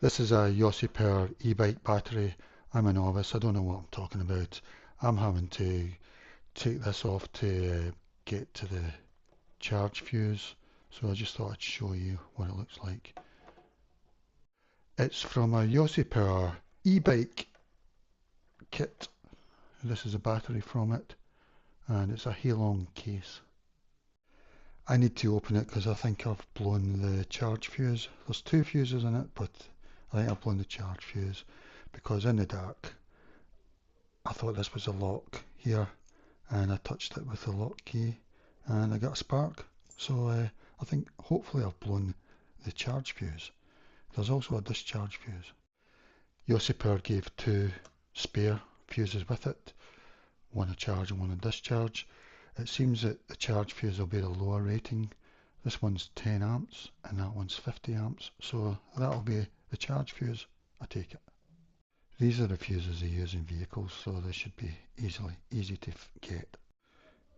This is a Yose Power Ebike Battery. I'm a novice, I don't know what I'm talking about. I'm having to take this off to get to the charge fuse, so I just thought I'd show you what it looks like. It's from a Yose Power e-bike kit. This is a battery from it, and it's a Hailong case. I need to open it because I think I've blown the charge fuse. There's two fuses in it, but I think I've blown the charge fuse because in the dark I thought this was a lock here, and I touched it with the lock key and I got a spark. So I think hopefully I've blown the charge fuse. There's also a discharge fuse. Yose Power gave two spare fuses with it, one a charge and one a discharge. It seems that the charge fuse will be the lower rating. This one's 10 amps and that one's 50 amps, so that'll be the charge fuse, I take it. These are the fuses they use in vehicles, so they should be easy to get.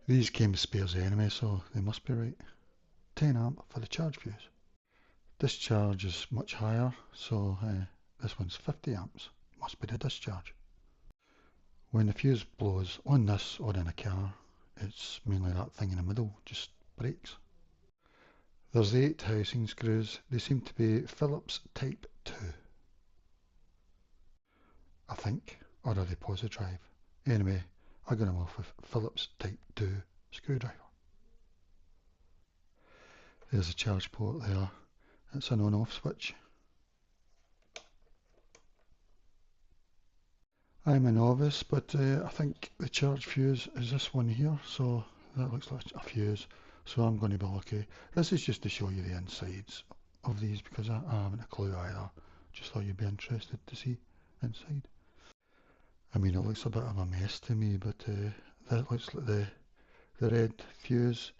These came as spares anyway, so they must be right. 10 amp for the charge fuse. Discharge is much higher, so this one's 50 amps. Must be the discharge. When the fuse blows on this or in a car, it's mainly that thing in the middle, just breaks. There's the 8 housing screws. They seem to be Phillips Type 2. I think, or are they Posi-Drive? Anyway, I got them off with Phillips Type 2 screwdriver. There's a charge port there. It's an on-off switch. I'm a novice, but I think the charge fuse is this one here, so that looks like a fuse, so I'm going to be lucky. This is just to show you the insides of these because I haven't a clue either. Just thought you'd be interested to see inside. I mean, it looks a bit of a mess to me, but that looks like the red fuse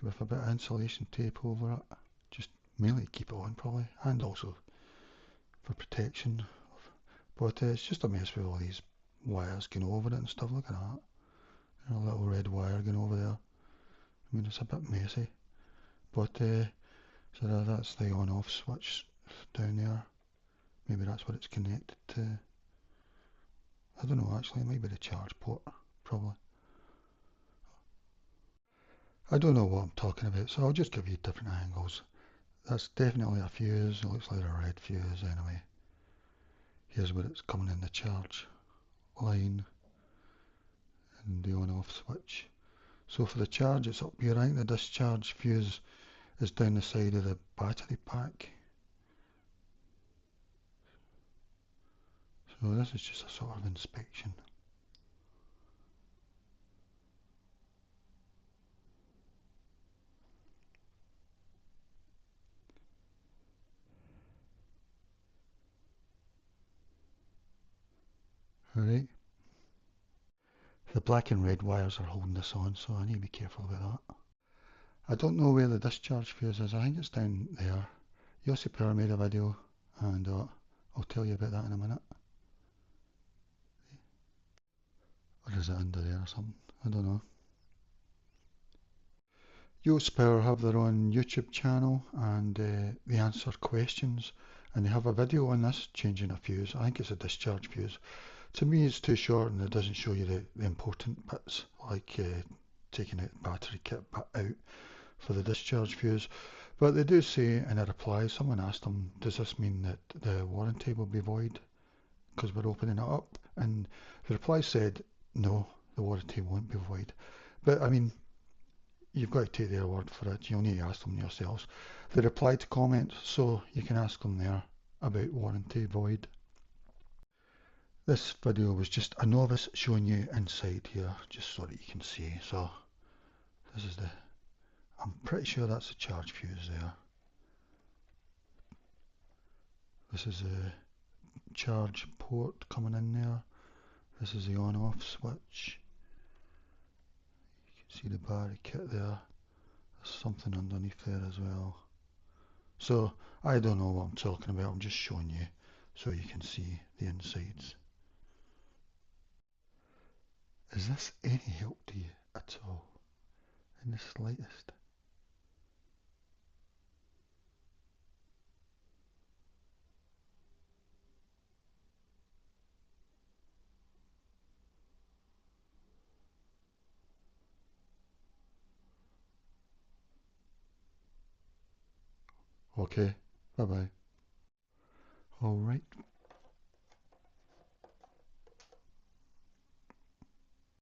with a bit of insulation tape over it, just mainly to keep it on probably, and also for protection. But it's just a mess with all these wires going over it and stuff. Look at that, a little red wire going over there. I mean, it's a bit messy, but so that's the on-off switch down there. Maybe that's what it's connected to. I don't know actually, it might be the charge port, probably. I don't know what I'm talking about, so I'll just give you different angles. That's definitely a fuse, it looks like a red fuse anyway. Here's where it's coming in the charge line and the on-off switch. So for the charge it's up here. I think the discharge fuse is down the side of the battery pack. So this is just a sort of inspection. Alright. The black and red wires are holding this on, so I need to be careful about that. I don't know where the discharge fuse is. I think it's down there. Yose Power made a video and I'll tell you about that in a minute. Or is it under there or something? I don't know. Yose Power have their own YouTube channel and they answer questions, and they have a video on this changing a fuse. I think it's a discharge fuse. To me it's too short and it doesn't show you the important bits, like taking out the battery kit out for the discharge fuse. But they do say in a reply, someone asked them, does this mean that the warranty will be void because we're opening it up? And the reply said, no, the warranty won't be void. But I mean, you've got to take their word for it. You'll need to ask them yourselves. They replied to comments, so you can ask them there about warranty void. This video was just a novice showing you inside here, just so that you can see. So this is I'm pretty sure that's the charge fuse there. This is a charge port coming in there. This is the on-off switch. You can see the battery kit there. There's something underneath there as well. So I don't know what I'm talking about. I'm just showing you so you can see the insides. Is this any help to you at all? In the slightest? Okay, bye bye. All right.